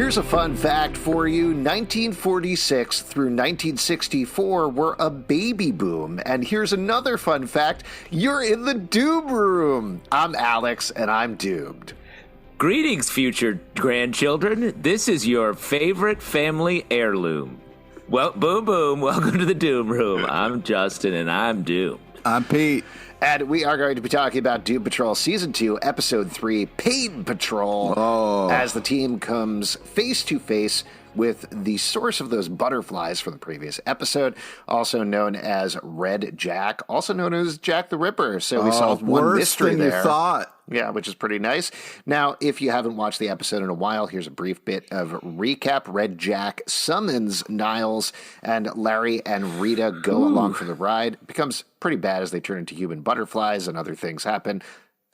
Here's a fun fact for you. 1946 through 1964 were a baby boom. And here's another fun fact. You're in the Doom Room. I'm Alex, and I'm doomed. Greetings, future grandchildren. This is your favorite family heirloom. Well, boom, boom. Welcome to the Doom Room. I'm Justin, and I'm doomed. I'm Pete. And we are going to be talking about Doom Patrol Season 2, Episode 3, Pain Patrol, as the team comes face-to-face with the source of those butterflies from the previous episode, also known as Red Jack, also known as Jack the Ripper. So we solved one mystery there. Worse than you thought. Yeah, which is pretty nice. Now, if you haven't watched the episode in a while, here's a brief bit of recap. Red Jack summons Niles, and Larry and Rita go along for the ride. It becomes pretty bad as they turn into human butterflies and other things happen.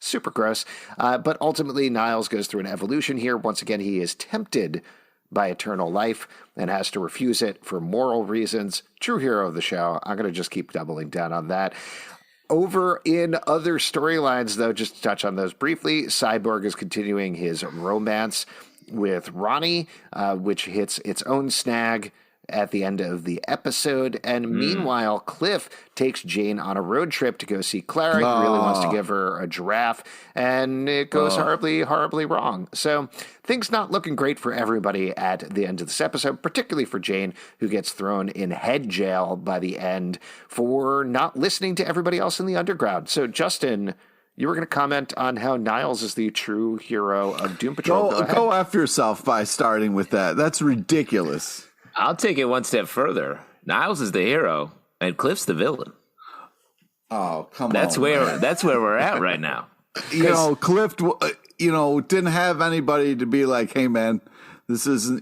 Super gross. But ultimately, Niles goes through an evolution here. Once again, he is tempted by eternal life and has to refuse it for moral reasons. True hero of the show. I'm going to just keep doubling down on that. Over in other storylines, though, just to touch on those briefly, Cyborg is continuing his romance with Ronnie, which hits its own snag at the end of the episode. And meanwhile, Cliff takes Jane on a road trip to go see Clara. He really wants to give her a giraffe, and it goes horribly, horribly wrong. So things not looking great for everybody at the end of this episode, particularly for Jane, who gets thrown in head jail by the end for not listening to everybody else in the underground. So, Justin, you were going to comment on how Niles is the true hero of Doom Patrol. Go after yourself by starting with that. That's ridiculous. I'll take it one step further. Niles is the hero, and Cliff's the villain. Oh, come That's on. That's where we're at right now. Cliff, didn't have anybody to be like, hey, man,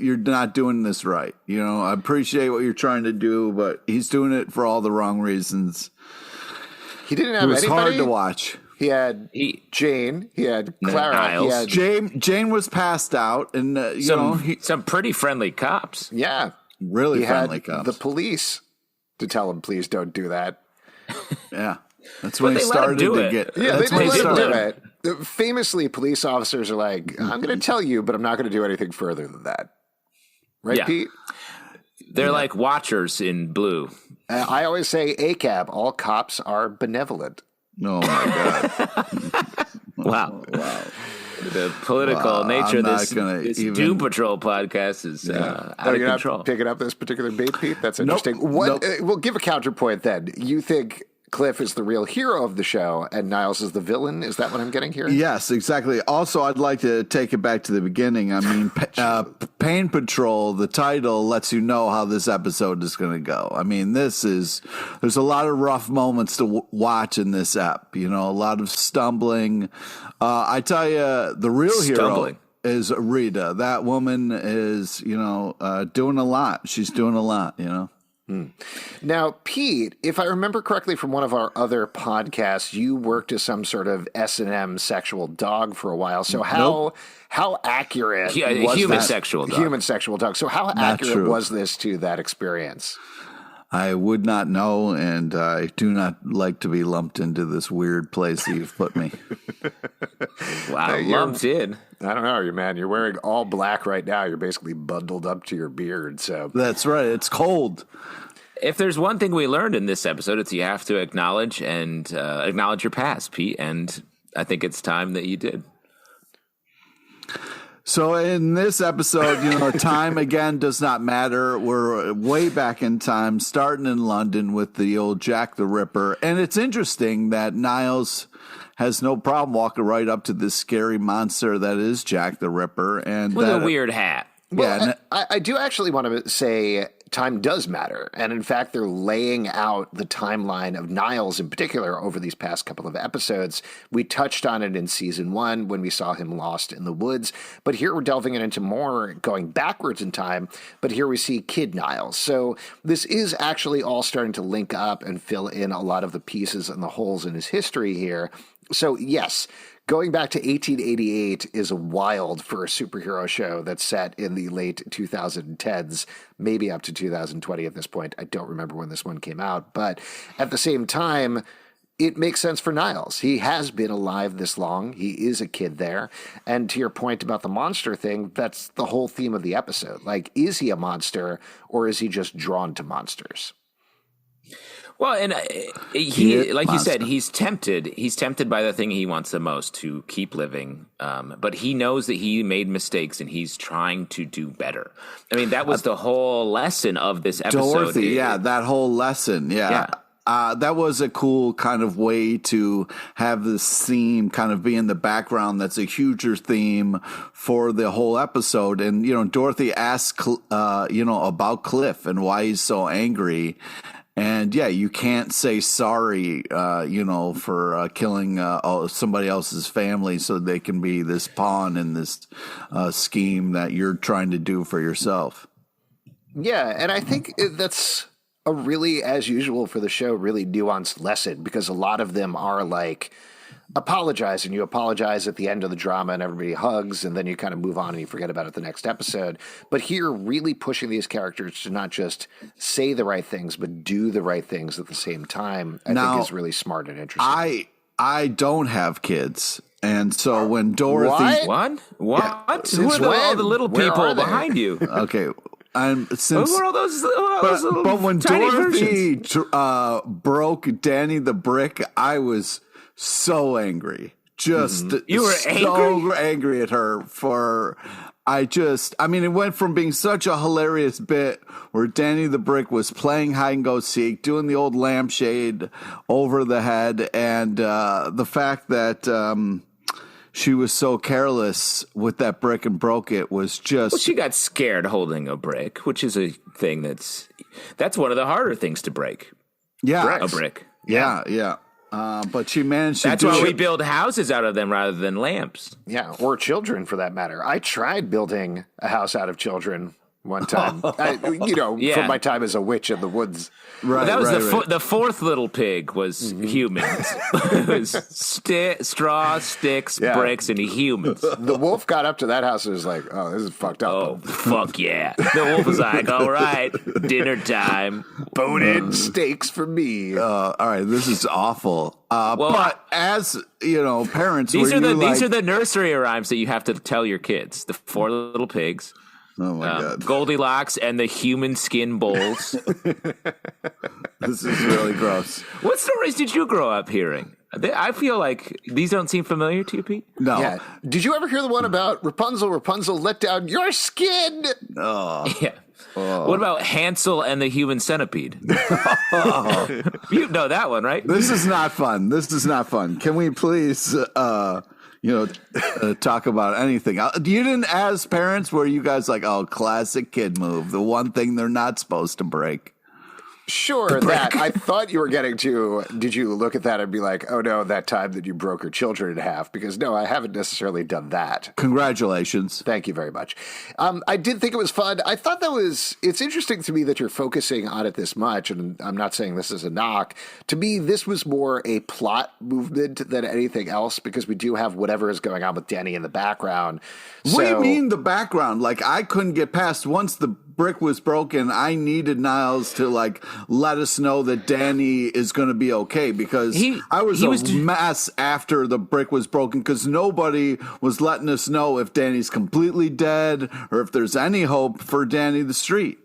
you're not doing this right. I appreciate what you're trying to do, but he's doing it for all the wrong reasons. He didn't have anybody. It was hard to watch. He had Jane. He had Clara. Niles. He had Jane was passed out, and some pretty friendly cops. Yeah. Really he friendly had cops. The police to tell him, please don't do that. Yeah. That's when he they let him started do to it. get. Yeah, that's they when he didn't let him started. do it. Famously, police officers are like, I'm going to tell you, but I'm not going to do anything further than that. Right, Yeah. Pete? They're like watchers in blue. I always say ACAB, all cops are benevolent. Oh, my God. Wow. Wow. The political nature of this even... Doom Patrol podcast is out of control. Not picking up this particular bait, Pete? That's interesting. We'll give a counterpoint then. You think Cliff is the real hero of the show and Niles is the villain? Is that what I'm getting here? Yes, exactly. Also, I'd like to take it back to the beginning. I mean, Pain Patrol, the title, lets you know how this episode is going to go. I mean, there's a lot of rough moments to watch in this ep. A lot of stumbling. I tell you, the real hero is Rita. That woman is, doing a lot. She's doing a lot, Now, Pete, if I remember correctly from one of our other podcasts, you worked as some sort of S&M sexual dog for a while. So how accurate was human that? Sexual dog. Human sexual dog. So how accurate was this to that experience? I would not know, and I do not like to be lumped into this weird place that you've put me. Wow, lumped in. I don't know, man. You're wearing all black right now. You're basically bundled up to your beard. So that's right. It's cold. If there's one thing we learned in this episode, it's you have to acknowledge your past, Pete. And I think it's time that you did. So in this episode, time again does not matter. We're way back in time, starting in London with the old Jack the Ripper. And it's interesting that Niles has no problem walking right up to this scary monster that is Jack the Ripper. And with a weird hat. Well, I do actually want to say time does matter. And in fact, they're laying out the timeline of Niles in particular over these past couple of episodes. We touched on it in season 1 when we saw him lost in the woods. But here we're delving into more going backwards in time. But here we see Kid Niles. So this is actually all starting to link up and fill in a lot of the pieces and the holes in his history here. So yes, going back to 1888 is wild for a superhero show that's set in the late 2010s, maybe up to 2020 at this point. I don't remember when this one came out. But at the same time, it makes sense for Niles. He has been alive this long. He is a kid there. And to your point about the monster thing, that's the whole theme of the episode. Like, is he a monster or is he just drawn to monsters? Well, and he like you said, he's tempted. He's tempted by the thing he wants the most, to keep living. But he knows that he made mistakes and he's trying to do better. I mean, that was the whole lesson of this episode. Dorothy, that whole lesson. Yeah. That was a cool kind of way to have this theme kind of be in the background. That's a huger theme for the whole episode. And, Dorothy asks, about Cliff and why he's so angry. And you can't say sorry, for killing somebody else's family so they can be this pawn in this scheme that you're trying to do for yourself. Yeah, and I think that's a really, as usual for the show, really nuanced lesson, because a lot of them are like, apologize, and you apologize at the end of the drama and everybody hugs, and then you kind of move on and you forget about it the next episode. But here, really pushing these characters to not just say the right things, but do the right things at the same time, I think is really smart and interesting. I don't have kids. And so when Dorothy... What? Who are all the little people behind you? Okay. Since, who are all those little but when tiny Dorothy broke Danny the Brick, I was so angry. Just You were so angry at her for... it went from being such a hilarious bit where Danny the Brick was playing hide and go seek, doing the old lampshade over the head, and the fact that she was so careless with that brick and broke it was just... Well, she got scared holding a brick, which is a thing that's one of the harder things to break. Yeah. A brick. Yeah. But she managed to That's why we build houses out of them rather than lamps. Yeah, or children for that matter. I tried building a house out of children one time, from my time as a witch in the woods. Right, that was the fourth little pig was humans. It was straw, sticks, bricks, and humans. The wolf got up to that house and was like, oh, this is fucked up. Oh, fuck yeah. The wolf was like, all right, dinner time. Bone-in steaks for me. All right, this is awful. But as, parents... These are the nursery rhymes that you have to tell your kids. The four little pigs. Oh my God. Goldilocks and the human skin bowls. This is really gross. What stories did you grow up hearing? I feel like these don't seem familiar to you, Pete. No. Yeah. Did you ever hear the one about Rapunzel let down your skin? Oh. Yeah. Oh. What about Hansel and the Human Centipede? You know that one, right? This is not fun. Can we please... talk about anything. You didn't, as parents, were you guys like, oh, classic kid move, the one thing they're not supposed to break? Sure, that. I thought you were getting to, did you look at that and be like, oh no, that time that you broke your children in half? Because no, I haven't necessarily done that. Congratulations. Thank you very much. I did think it was fun. I thought it's interesting to me that you're focusing on it this much, and I'm not saying this is a knock. To me, this was more a plot movement than anything else, because we do have whatever is going on with Danny in the background. What do you mean the background? Like, I couldn't get past, once the brick was broken, I needed Niles to let us know that Danny is going to be okay, because I was a mess after the brick was broken, because nobody was letting us know if Danny's completely dead or if there's any hope for Danny the Street.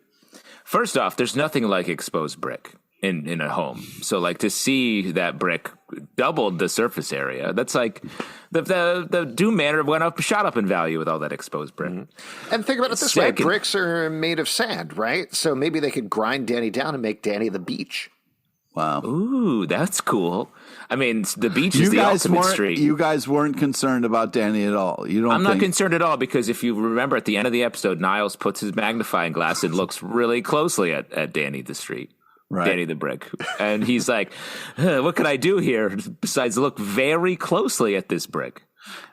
First off, there's nothing like exposed brick in a home. So to see that brick doubled the surface area, that's like the Doom Manor shot up in value with all that exposed brick. Mm-hmm. And think about it this way. Bricks are made of sand, right? So maybe they could grind Danny down and make Danny the beach. Wow. Ooh, that's cool. I mean, the beach is the ultimate street. You guys weren't concerned about Danny at all. I'm not concerned at all, because if you remember at the end of the episode, Niles puts his magnifying glass and looks really closely at Danny the Street. Right. Danny the Brick. And he's like, what can I do here besides look very closely at this brick?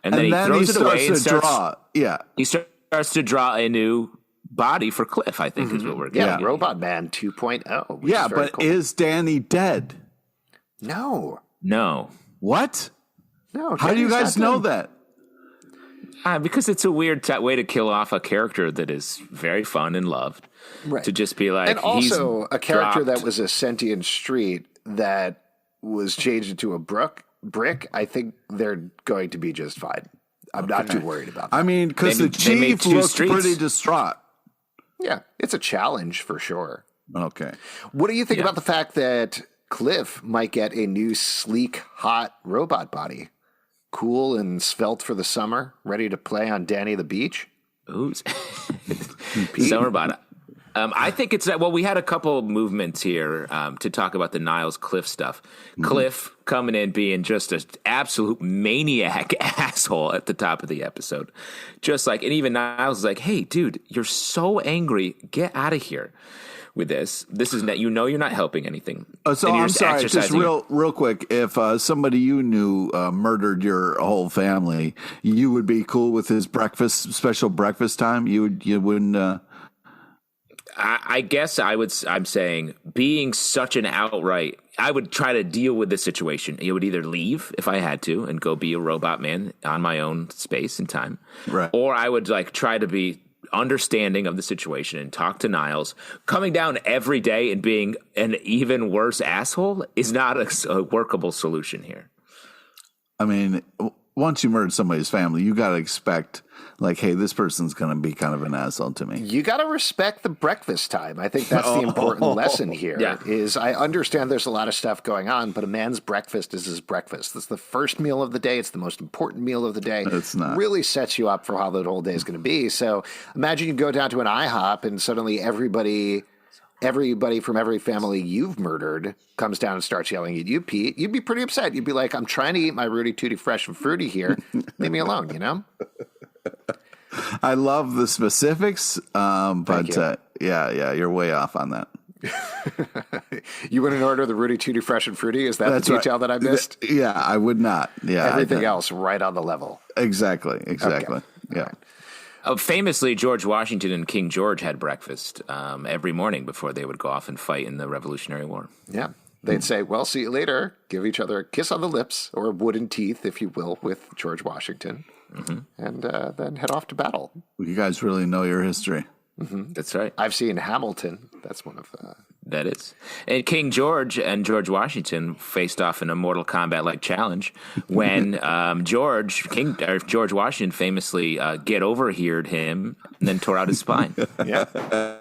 And then he throws it away and starts he starts to draw a new body for Cliff, I think is what we're getting. Yeah, Robot Man 2.0. Yeah, but cool. Is Danny dead? No. What? No. How do you guys know that? Because it's a weird way to kill off a character that is very fun and loved. Right. To just be like, and also a character that was a sentient street that was changed into a brick, I think they're going to be just fine. I'm not too worried about that. I mean, because the chief looked pretty distraught. Yeah, it's a challenge for sure. Okay. What do you think about the fact that Cliff might get a new sleek, hot robot body? Cool and svelte for the summer, ready to play on Danny the Beach? Ooh. Summer body. I think it's that. Well, we had a couple movements here to talk about the Niles Cliff stuff. Cliff coming in being just an absolute maniac asshole at the top of the episode. Just like, and even Niles is like, hey, dude, you're so angry. Get out of here with this. This is not, you're not helping anything. So I'm sorry, just real quick. If somebody you knew murdered your whole family, you would be cool with his special breakfast time? You wouldn't. I guess I'm saying being such an outright, I would try to deal with this situation. I would either leave if I had to and go be a robot man on my own space and time. Right. Or I would try to be understanding of the situation and talk to Niles. Coming down every day and being an even worse asshole is not a workable solution here. I mean, once you murder somebody's family, you got to expect, hey, this person's going to be kind of an asshole to me. You got to respect the breakfast time. I think that's the important lesson here. Is I understand there's a lot of stuff going on, but a man's breakfast is his breakfast. It's the first meal of the day. It's the most important meal of the day. It's not. Really sets you up for how the whole day is going to be. So imagine you go down to an IHOP and suddenly everybody from every family you've murdered comes down and starts yelling at you, Pete. You'd be pretty upset. You'd be like, I'm trying to eat my Rudy Tooty Fresh and Fruity here. Leave me alone, you know? I love the specifics, but yeah, you're way off on that. You wouldn't order the Rudy Tooty Fresh and Fruity? Is that the detail that I missed? Yeah, I would not. Yeah, everything else right on the level. Exactly. Okay. Yeah. Right. Famously, George Washington and King George had breakfast every morning before they would go off and fight in the Revolutionary War. Yeah. They'd say, well, see you later. Give each other a kiss on the lips, or wooden teeth, if you will, with George Washington. And then head off to battle. You guys really know your history. That's right. I've seen Hamilton. That's one of that is. And King George and George Washington faced off in a Mortal Kombat-like challenge when George Washington famously get overheard him and then tore out his spine. Yeah.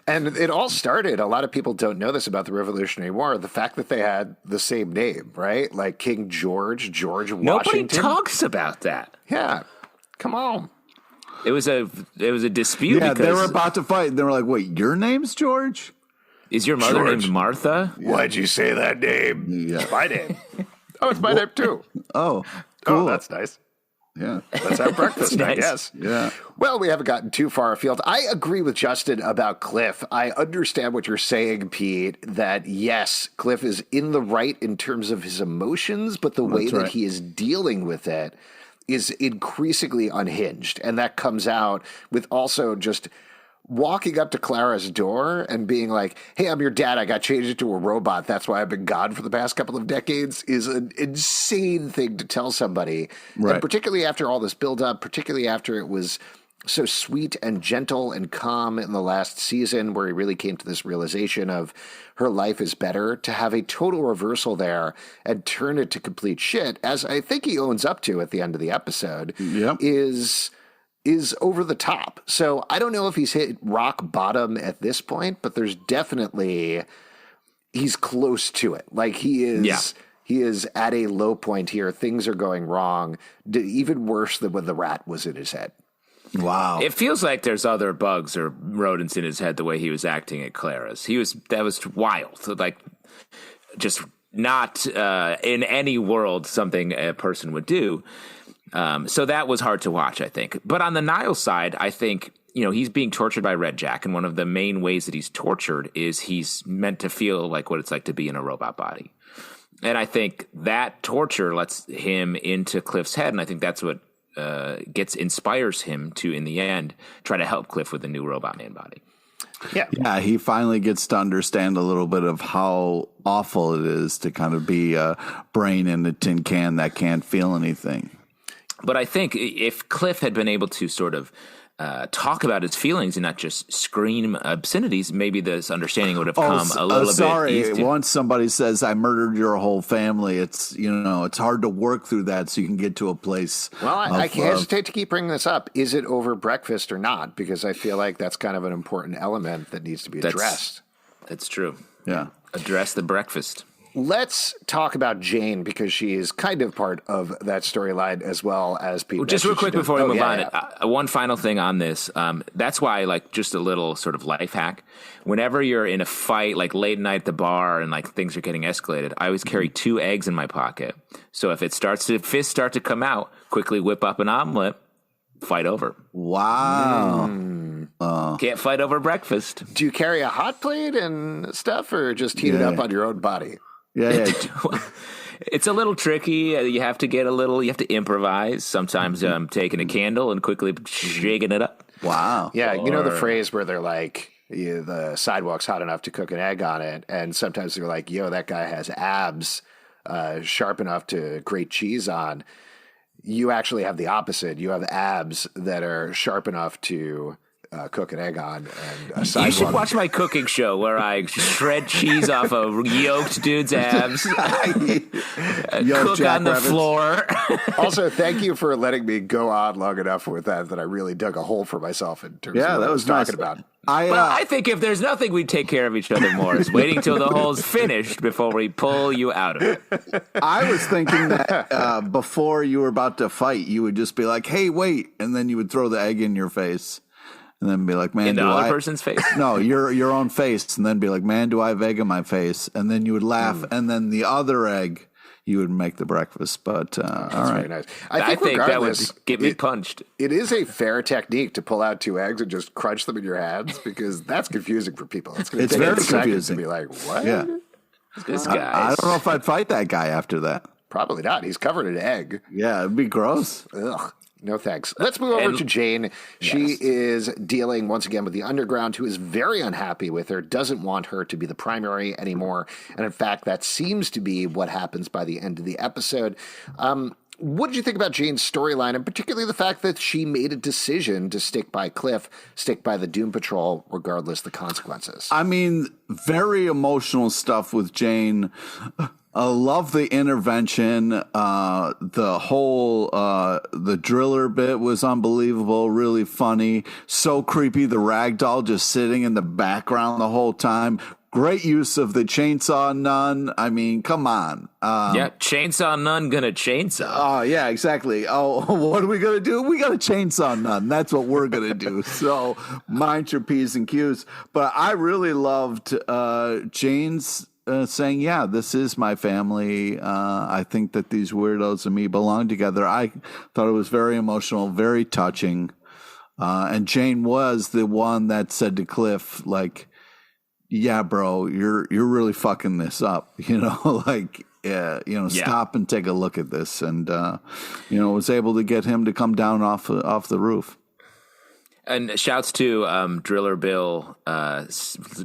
And it all started, a lot of people don't know this about the Revolutionary War, the fact that they had the same name, right? Like King George Washington. Nobody talks about that. Yeah. Come on. It was a dispute. Yeah, because they were about to fight, and they were like, wait, your name's George? Is your mother named Martha? Why'd you say that name? Yeah. It's my name. Oh, it's my name too. Oh, cool. Oh, that's nice. Yeah. Let's have breakfast, nice. I guess. Yeah. Well, we haven't gotten too far afield. I agree with Justin about Cliff. I understand what you're saying, Pete, that yes, Cliff is in the right in terms of his emotions, but the way that he is dealing with it is increasingly unhinged. And that comes out with also just walking up to Clara's door and being like, hey, I'm your dad. I got changed into a robot. That's why I've been gone for the past couple of decades is an insane thing to tell somebody. Right. And particularly after all this buildup, particularly after it was so sweet and gentle and calm in the last season where he really came to this realization of her life is better, to have a total reversal there and turn it to complete shit, as I think he owns up to at the end of the episode, is over the top. So I don't know if he's hit rock bottom at this point, but there's definitely, he's close to it. Like he is at a low point here. Things are going wrong, even worse than when the rat was in his head. Wow. It feels like there's other bugs or rodents in his head the way he was acting at Clara's. That was wild. Like just not in any world something a person would do. So that was hard to watch, I think. But on the Niles side, I think, he's being tortured by Red Jack. And one of the main ways that he's tortured is he's meant to feel like what it's like to be in a robot body. And I think that torture lets him into Cliff's head. And I think that's what inspires him to, in the end, try to help Cliff with the new robot man body. Yeah, he finally gets to understand a little bit of how awful it is to kind of be a brain in a tin can that can't feel anything. But I think if Cliff had been able to sort of talk about his feelings and not just scream obscenities, maybe this understanding would have come a little bit easier. Once somebody says, I murdered your whole family, it's hard to work through that so you can get to a place. Well, I hesitate to keep bringing this up. Is it over breakfast or not? Because I feel like that's kind of an important element that needs to be addressed. That's true. Yeah. Address the breakfast. Let's talk about Jane, because she is kind of part of that storyline as well as Pete. Well, just real quick before we move on, one final thing on this. That's why, like, just a little sort of life hack. Whenever you're in a fight, like late night at the bar and like things are getting escalated, I always carry 2 eggs in my pocket. So if fists start to come out, quickly whip up an omelet, fight over. Wow. Can't fight over breakfast. Do you carry a hot plate and stuff, or just heat it up on your own body? Yeah. It's a little tricky. You have to improvise. Sometimes taking a candle and quickly shaking it up. Wow. Yeah, you know the phrase where they're like, the sidewalk's hot enough to cook an egg on it, and sometimes they're like, yo, that guy has abs sharp enough to grate cheese on. You actually have the opposite. You have abs that are sharp enough to cook an egg on. And a sidewalk. You should watch my cooking show where I shred cheese off a yoked dude's abs, cook on the floor. Also, thank you for letting me go on long enough with that I really dug a hole for myself in terms of what I was talking about. I think if there's nothing we'd take care of each other more is waiting till the hole's finished before we pull you out of it. I was thinking that before you were about to fight, you would just be like, hey, wait, and then you would throw the egg in your face. And then be like, man, in the other person's face? No, your own face. And then be like, man, do I have egg in my face? And then you would laugh. And then the other egg, you would make the breakfast. But all right. Very nice. I think that would get me punched. It is a fair technique to pull out 2 eggs and just crunch them in your hands, because that's confusing for people. It's very confusing to be like, what? Yeah. This guy. I don't know if I'd fight that guy after that. Probably not. He's covered in egg. Yeah, it'd be gross. Ugh. No thanks. Let's move over to Jane. She is dealing once again with the Underground, who is very unhappy with her, doesn't want her to be the primary anymore. And in fact, that seems to be what happens by the end of the episode. What did you think about Jane's storyline, and particularly the fact that she made a decision to stick by Cliff, stick by the Doom Patrol, regardless of the consequences? I mean, very emotional stuff with Jane. I love the intervention. The whole the driller bit was unbelievable, really funny, so creepy. The ragdoll just sitting in the background the whole time. Great use of the chainsaw nun. I mean, come on. Chainsaw nun gonna chainsaw. Oh, yeah, exactly. Oh, what are we going to do? We got a chainsaw nun. That's what we're going to do. So mind your P's and Q's. But I really loved Jane's saying, yeah, this is my family. I think that these weirdos and me belong together. I thought it was very emotional, very touching. And Jane was the one that said to Cliff, like, yeah, bro, you're really fucking this up, stop and take a look at this. And, was able to get him to come down off the roof. And shouts to Driller Bill,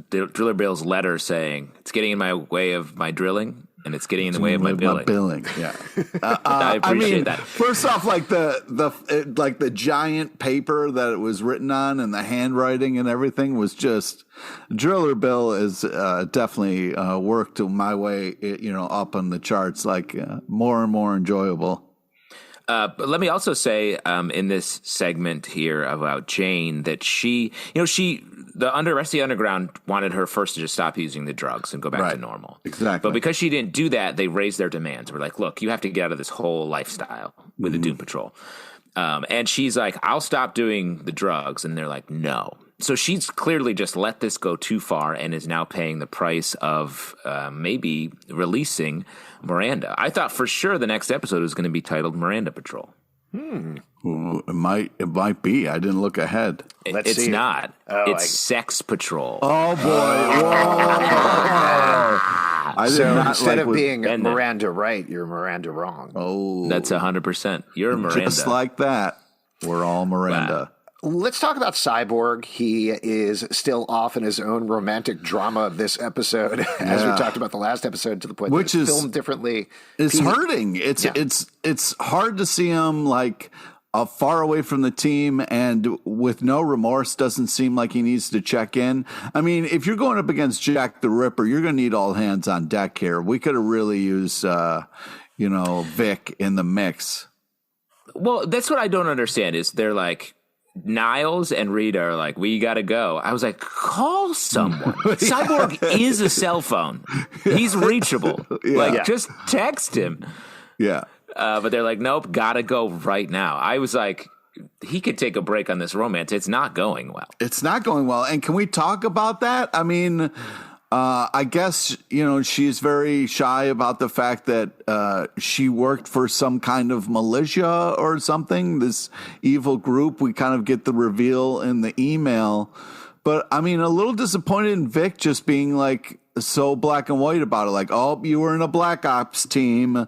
Driller Bill's letter saying, it's getting in my way of my drilling, and it's getting in the way of my billing. Yeah. I appreciate that. First off, like the giant paper that it was written on and the handwriting and everything was just, Driller Bill is definitely worked my way, up on the charts, like more and more enjoyable. But let me also say in this segment here about Jane that the rest of the Underground wanted her first to just stop using the drugs and go back to normal. Exactly. But because she didn't do that, they raised their demands. We're like, look, you have to get out of this whole lifestyle with the Doom Patrol. And she's like, I'll stop doing the drugs. And they're like, no. So she's clearly just let this go too far and is now paying the price of maybe releasing Miranda. I thought for sure the next episode was going to be titled Miranda Patrol. Ooh, it might be. I didn't look ahead. It's not. It's Sex Patrol. Oh boy! Whoa. So instead of being Miranda right, you're Miranda wrong. Oh, that's 100%. You're Miranda. Just like that, we're all Miranda. Wow. Let's talk about Cyborg. He is still off in his own romantic drama this episode, as we talked about the last episode, to the point that it's filmed differently. It's hurting. It's hard to see him like far away from the team and with no remorse. Doesn't seem like he needs to check in. I mean, if you're going up against Jack the Ripper, you're going to need all hands on deck here. We could have really used, Vic in the mix. Well, that's what I don't understand is they're like, Niles and Rita are like, we got to go. I was like, call someone. Cyborg is a cell phone. He's reachable. Just text him. Yeah. But they're like, nope, got to go right now. I was like, he could take a break on this romance. It's not going well. It's not going well. And can we talk about that? I mean, I guess, she's very shy about the fact that she worked for some kind of militia or something, this evil group. We kind of get the reveal in the email. But, I mean, a little disappointed in Vic just being, like, so black and white about it. Like, oh, you were in a Black Ops team.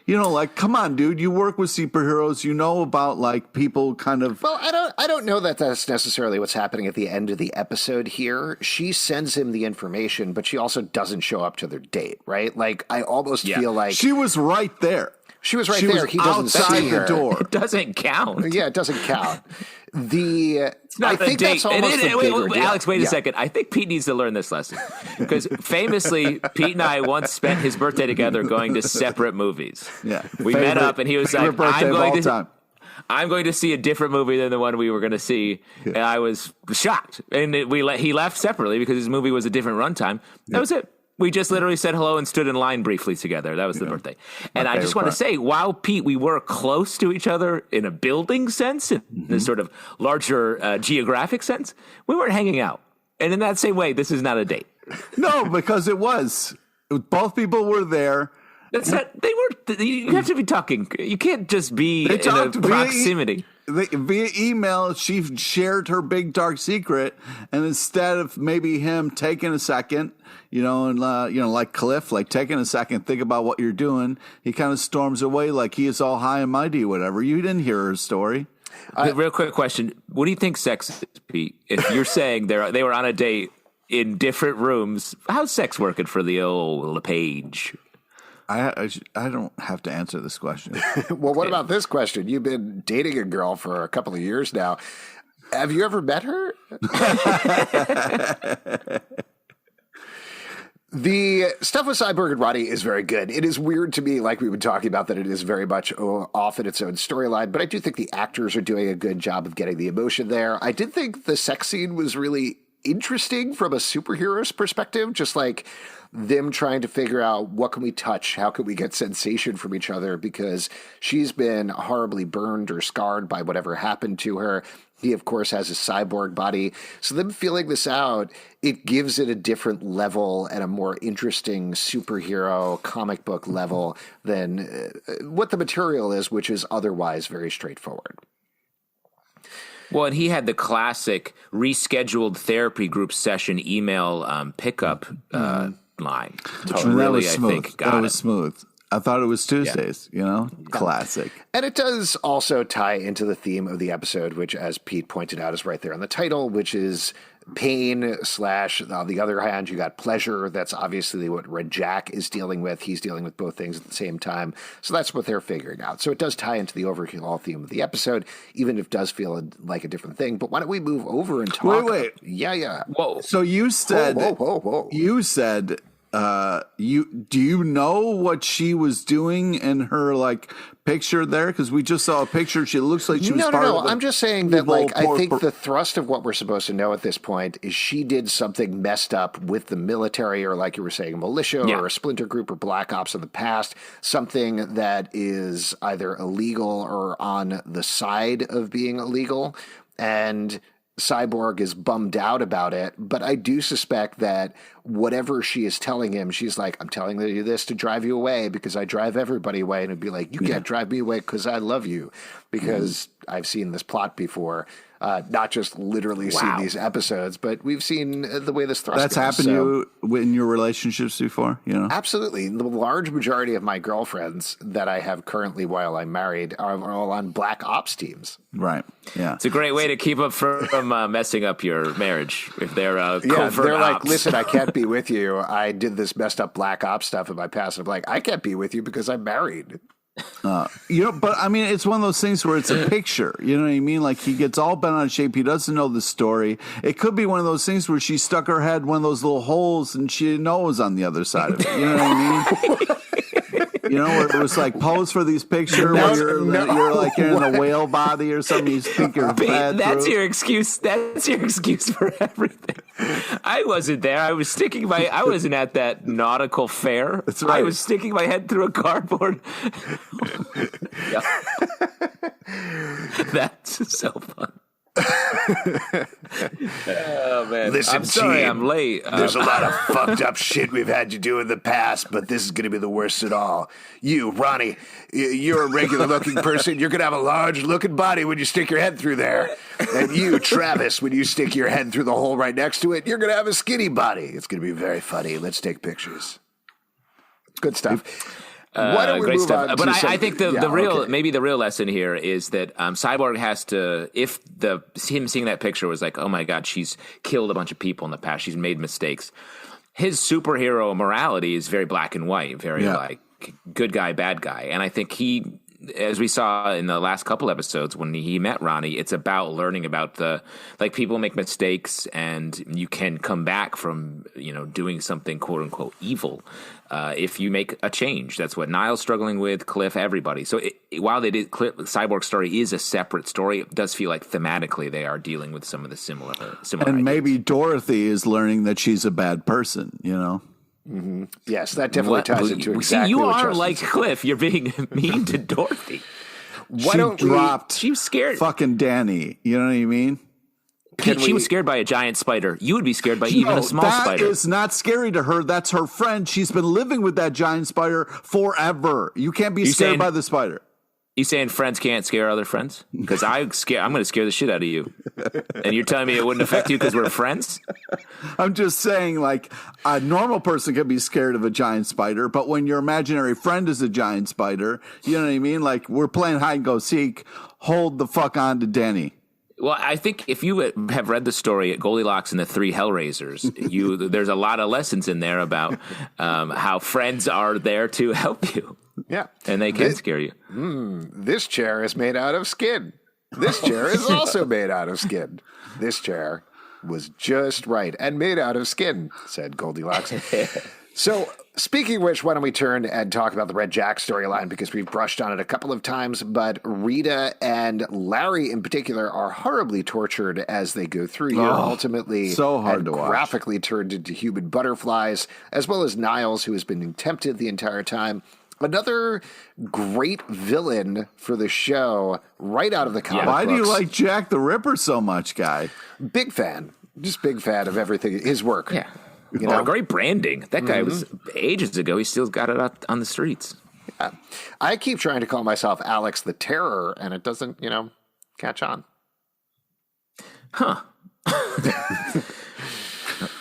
Come on, dude, you work with superheroes, about like people kind of. Well, I don't know that that's necessarily what's happening at the end of the episode here. She sends him the information, but she also doesn't show up to their date, right? Like, I almost feel like she was right there. She was right there. He doesn't outside see the her. door. It doesn't count. Yeah, it doesn't count. It's not I think date. that's almost the bigger deal. Alex, wait a second. I think Pete needs to learn this lesson because famously, Pete and I once spent his birthday together going to separate movies. Yeah, we met up, and he was like, I'm going to see a different movie than the one we were going to see," and I was shocked. And he left separately because his movie was a different runtime. That was it. We just literally said hello and stood in line briefly together. That was the birthday. And I just want to say, while Pete, we were close to each other in a building sense, in a sort of larger geographic sense, we weren't hanging out. And in that same way, this is not a date. No, because it was. Both people were there. That's not, they were. You have to be talking. You can't just be in a proximity. Via email, she shared her big dark secret, and instead of maybe him taking a second, like Cliff, like taking a second, think about what you're doing, he kind of storms away like he is all high and mighty, whatever. You didn't hear her story. Real quick question: what do you think sex is, Pete? If you're saying they were on a date in different rooms, how's sex working for the old LePage? I don't have to answer this question. Well, what about this question? You've been dating a girl for a couple of years now. Have you ever met her? The stuff with Cyborg and Roddy is very good. It is weird to me, like we've been talking about, that it is very much off in its own storyline, but I do think the actors are doing a good job of getting the emotion there. I did think the sex scene was really interesting from a superhero's perspective, just like them trying to figure out what can we touch, how can we get sensation from each other, because she's been horribly burned or scarred by whatever happened to her. He, of course, has a cyborg body. So them feeling this out, it gives it a different level and a more interesting superhero comic book level than what the material is, which is otherwise very straightforward. Well, and he had the classic rescheduled therapy group session email pickup line. That was smooth. That was smooth. I thought it was Tuesdays, classic. And it does also tie into the theme of the episode, which, as Pete pointed out, is right there in the title, which is pain / on the other hand, you got pleasure. That's obviously what Red Jack is dealing with. He's dealing with both things at the same time. So that's what they're figuring out. So it does tie into the overall theme of the episode, even if it does feel like a different thing. But why don't we move over and talk? Wait. Yeah. Whoa. So you said, whoa. You said, do you know what she was doing in her picture there? Because we just saw a picture. She looks like she was part of I'm just saying that I think the thrust of what we're supposed to know at this point is she did something messed up with the military, or like you were saying, a militia or a splinter group or Black Ops in the past, something that is either illegal or on the side of being illegal. And Cyborg is bummed out about it, but I do suspect that whatever she is telling him, she's like, I'm telling you this to drive you away because I drive everybody away. And it'd be like, you can't drive me away because I love you, because I've seen this plot before. Not just literally seen these episodes, but we've seen the way this thrust That's goes. happened to you in your relationships before, Absolutely. The large majority of my girlfriends that I have currently while I'm married are all on Black Ops teams. Right. Yeah. It's a great way to keep up from messing up your marriage if they're covert they're like, ops. listen, I can't be with you. I did this messed up Black Ops stuff in my past. I'm like, I can't be with you because I'm married. But I mean, it's one of those things where it's a picture. You know what I mean? Like he gets all bent out of shape. He doesn't know the story. It could be one of those things where she stuck her head one of those little holes and she didn't know it was on the other side of it. You know what I mean? Where it was like pose for these pictures where you're like in a whale body or something. You stick your head That's through. your excuse. That's your excuse for everything. I wasn't there. I wasn't at that nautical fair. That's right. I was sticking my head through a cardboard. That's so fun. Oh man! Listen, I'm sorry, team, I'm late. There's a lot of fucked up shit we've had you do in the past, but this is going to be the worst at all. You, Ronnie, you're a regular-looking person. You're going to have a large-looking body when you stick your head through there. And you, Travis, when you stick your head through the hole right next to it, you're going to have a skinny body. It's going to be very funny. Let's take pictures. Good stuff. Why don't we great move stuff. on But to I think the real maybe the real lesson here is that Cyborg has to, if him seeing that picture was like, oh my God, she's killed a bunch of people in the past, she's made mistakes. His superhero morality is very black and white, very like good guy, bad guy. And I think he, as we saw in the last couple episodes when he met Ronnie, it's about learning about people make mistakes and you can come back from, doing something quote unquote evil. If you make a change, that's what Niles struggling with, Cliff, everybody. So while Cyborg's story is a separate story, it does feel like thematically they are dealing with some of the similar and ideas. maybe Dorothy is learning that she's a bad person, Mm-hmm. Yes, that definitely ties into exactly you what are Justin like said. Cliff. You're being mean to Dorothy. She was scared. fucking Danny. You know what I mean? Pete, she was scared by a giant spider. You would be scared by even a small spider. That is not scary to her. That's her friend. She's been living with that giant spider forever. You can't be scared by the spider. You saying friends can't scare other friends? Because I'm going to scare the shit out of you. And you're telling me it wouldn't affect you because we're friends? I'm just saying, like, a normal person can be scared of a giant spider, but when your imaginary friend is a giant spider, you know what I mean? Like, we're playing hide and go seek. Hold the fuck on to Denny. Well, I think if you have read the story at Goldilocks and the Three Hellraisers, there's a lot of lessons in there about how friends are there to help you. Yeah. And they can scare you. This chair is made out of skin. This chair is also made out of skin. This chair was just right and made out of skin, said Goldilocks. So, speaking of which, why don't we turn and talk about the Red Jack storyline, because we've brushed on it a couple of times, but Rita and Larry in particular are horribly tortured as they go through here, ultimately so hard to watch. Graphically turned into human butterflies, as well as Niles, who has been tempted the entire time. Another great villain for the show right out of the comic Why books. do you like Jack the Ripper so much, guy? Big fan. Just big fan of everything, his work. Yeah. Great branding. That guy was ages ago. He still got it out on the streets. Yeah. I keep trying to call myself Alex the Terror, and it doesn't, catch on. Huh.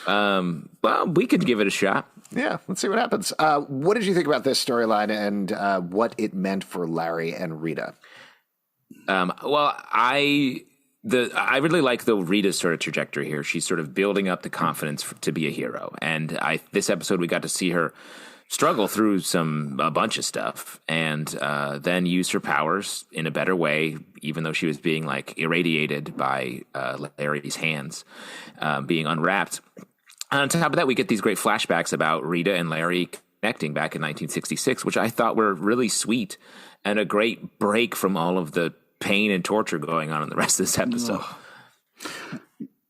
Well, we could give it a shot. Yeah, let's see what happens. What did you think about this storyline and what it meant for Larry and Rita? Well, I really like the Rita's sort of trajectory here. She's sort of building up the confidence to be a hero. And this episode, we got to see her struggle through a bunch of stuff and then use her powers in a better way, even though she was being like irradiated by Larry's hands being unwrapped. On top of that, we get these great flashbacks about Rita and Larry connecting back in 1966, which I thought were really sweet and a great break from all of the pain and torture going on in the rest of this episode.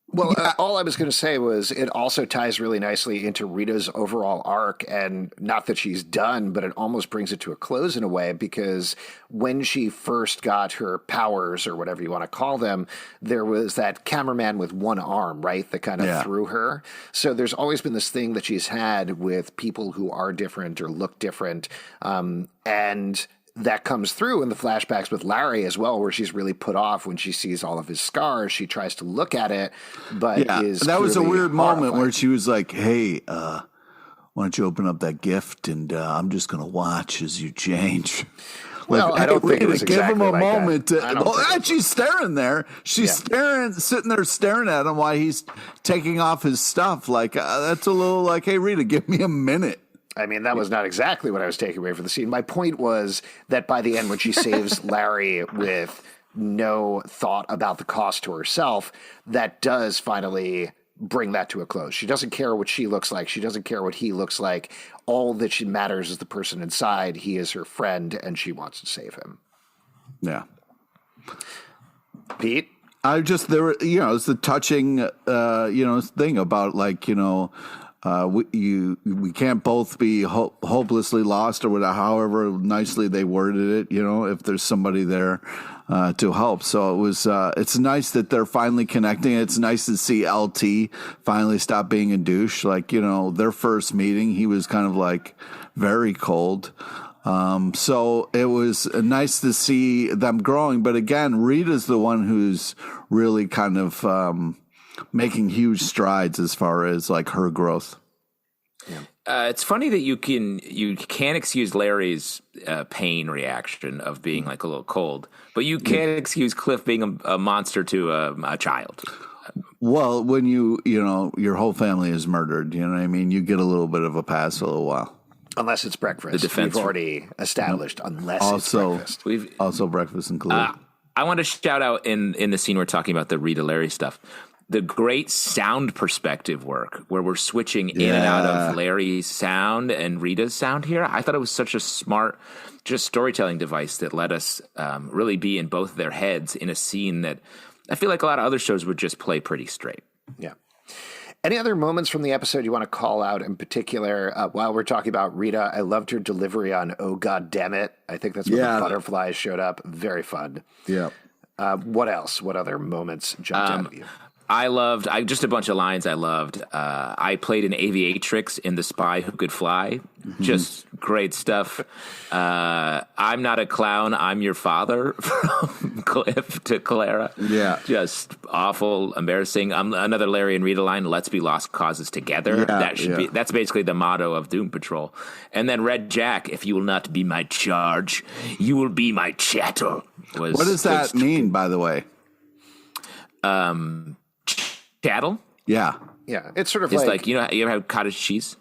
Well, all I was going to say was it also ties really nicely into Rita's overall arc, and not that she's done, but it almost brings it to a close in a way, because when she first got her powers, or whatever you want to call them, there was that cameraman with one arm, right, that kind of threw her. So there's always been this thing that she's had with people who are different or look different, and that comes through in the flashbacks with Larry as well, where she's really put off when she sees all of his scars. She tries to look at it, but that was a weird moment where she was like, "Hey, why don't you open up that gift and I'm just going to watch as you change." Well, I don't think it was give exactly him a like moment. that. She's staring there. She's sitting there staring at him while he's taking off his stuff. Like that's a little like, "Hey, Rita, give me a minute." I mean, that was not exactly what I was taking away from the scene. My point was that by the end, when she saves Larry with no thought about the cost to herself, that does finally bring that to a close. She doesn't care what she looks like. She doesn't care what he looks like. All that she matters is the person inside. He is her friend, and she wants to save him. Yeah. Pete? It's the touching, thing about like, we can't both be hopelessly lost or whatever, however nicely they worded it, if there's somebody there to help. So it's nice that they're finally connecting. It's nice to see LT finally stop being a douche. Like, their first meeting, he was kind of like very cold. So it was nice to see them growing. But again, Rita's the one who's really kind of making huge strides as far as like her growth. It's funny that you can't excuse Larry's pain reaction of being like a little cold, but you can't excuse Cliff being a monster to a child. Well, when your whole family is murdered, you know what I mean? You get a little bit of a pass for a little while. Unless it's breakfast. We've already established unless it's breakfast. Also breakfast included. I want to shout out in the scene we're talking about, the Rita Larry stuff, the great sound perspective work where we're switching in and out of Larry's sound and Rita's sound here. I thought it was such a smart just storytelling device that let us really be in both their heads in a scene that I feel like a lot of other shows would just play pretty straight. Yeah. Any other moments from the episode you want to call out in particular? While we're talking about Rita, I loved her delivery on "Oh God damn it." I think that's when the butterflies showed up. Very fun. Yeah. What else? What other moments jumped out of you? I loved just a bunch of lines I loved. I played an aviatrix in The Spy Who Could Fly. Just great stuff. I'm not a clown. I'm your father from Cliff to Clara. Yeah. Just awful, embarrassing. Another Larry and Rita line, let's be lost causes together. Yeah, that's basically the motto of Doom Patrol. And then Red Jack, if you will not be my charge, you will be my chattel. What does that mean, by the way? Cattle? Yeah. Yeah. It's sort of you ever have cottage cheese?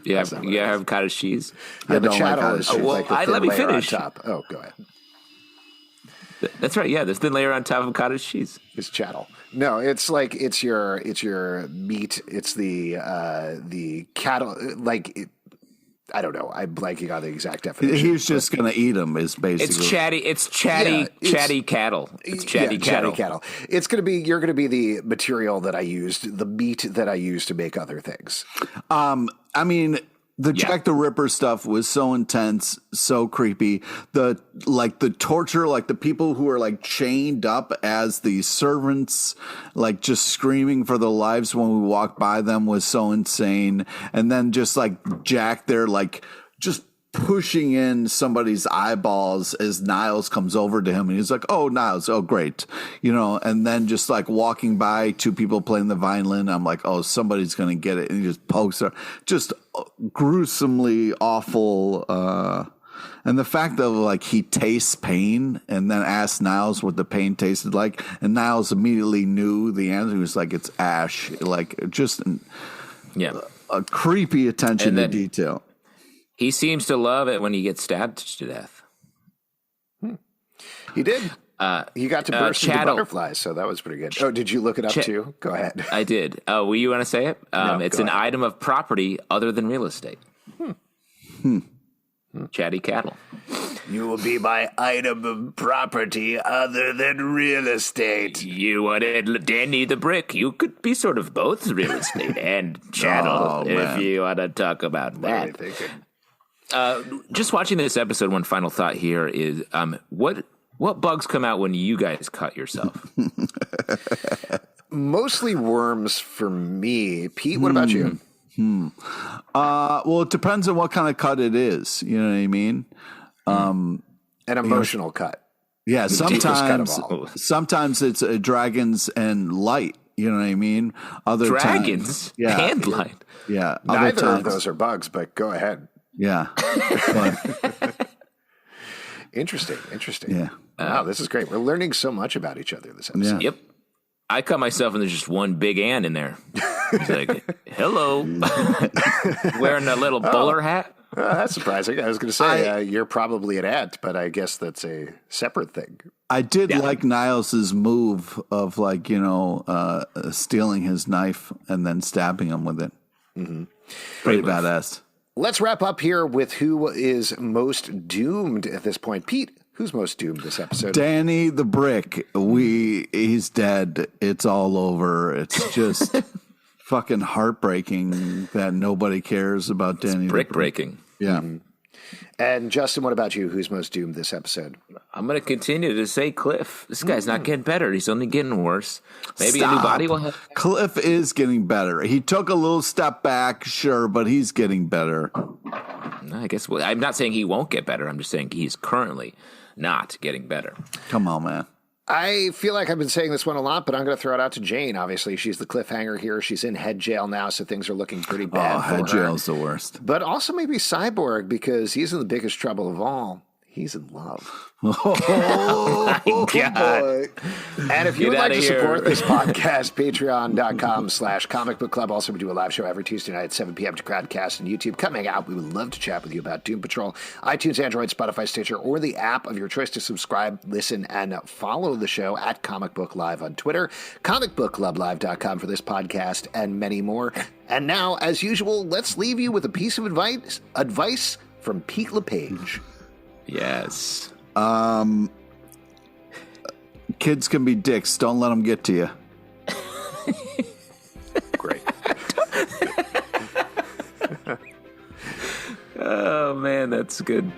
You ever have cottage cheese? Yeah, the chattel is like the thin let me layer finish. on top. Oh, go ahead. That's right. Yeah, there's thin layer on top of cottage cheese. It's chattel. No, it's like it's your meat. It's the cattle. I don't know. I'm blanking on the exact definition. He's just going to eat them. Is basically It's chatty cattle. It's chatty cattle. It's going to be. You're going to be the material that I used, the meat that I used to make other things. I mean, the Jack the Ripper stuff was so intense, so creepy. The torture, like the people who are like chained up as the servants, like just screaming for their lives when we walked by them was so insane. And then just like Jack there, like just pushing in somebody's eyeballs as Niles comes over to him and he's like, "Oh, Niles, oh great." And then just like walking by two people playing the violin, I'm like, "Oh, somebody's going to get it." And he just pokes her. Just gruesomely awful. And the fact that like he tastes pain and then asks Niles what the pain tasted like, and Niles immediately knew the answer. He was like, "It's ash." Like just a creepy attention to detail. He seems to love it when he gets stabbed to death. He did. He got to burst into butterflies, so that was pretty good. Oh, did you look it up too? Go ahead. I did. Will you want to say it? It's an item of property other than real estate. Chatty cattle. You will be my item of property other than real estate. You wanted Danny the Brick. You could be sort of both real estate and chattel if you want to talk about that. What are you thinking? Just watching this episode, one final thought here is what bugs come out when you guys cut yourself? Mostly worms for me. Pete, what about you? Well, it depends on what kind of cut it is. You know what I mean? An emotional cut. Yeah, sometimes it's dragons and light. You know what I mean? Other dragons and light. Yeah, neither of those are bugs, but go ahead. Yeah. Interesting. Yeah. Wow, this is great. We're learning so much about each other this episode. Yep. I cut myself and there's just one big ant in there. He's like, hello. Wearing a little bowler hat. That's surprising. I was going to say, you're probably an ant, but I guess that's a separate thing. I did like Niles's move of stealing his knife and then stabbing him with it. Mm-hmm. Pretty badass. Let's wrap up here with who is most doomed at this point. Pete, who's most doomed this episode? Danny the Brick. He's dead. It's all over. It's just fucking heartbreaking that nobody cares about Danny the Brick. Breaking. Yeah. Mm-hmm. And Justin, what about you? Who's most doomed this episode? I'm going to continue to say Cliff. This guy's not getting better. He's only getting worse. Maybe a new body will have. Cliff is getting better. He took a little step back, sure, but he's getting better. I guess I'm not saying he won't get better. I'm just saying he's currently not getting better. Come on, man. I feel like I've been saying this one a lot, but I'm going to throw it out to Jane. Obviously, she's the cliffhanger here. She's in head jail now, so things are looking pretty bad for her. Head jail's the worst. But also maybe Cyborg, because he's in the biggest trouble of all. He's in love. Oh, my God. Boy. And if you would like to support this podcast, patreon.com/Comic Book Club. Also, we do a live show every Tuesday night at 7 p.m. to Crowdcast and YouTube. Come hang out. We would love to chat with you about Doom Patrol. iTunes, Android, Spotify, Stitcher, or the app of your choice to subscribe, listen, and follow the show at Comic Book Live on Twitter, comicbookclublive.com for this podcast, and many more. And now, as usual, let's leave you with a piece of advice from Pete LePage. Yes. Kids can be dicks. Don't let them get to you. Great. Oh, man, that's good.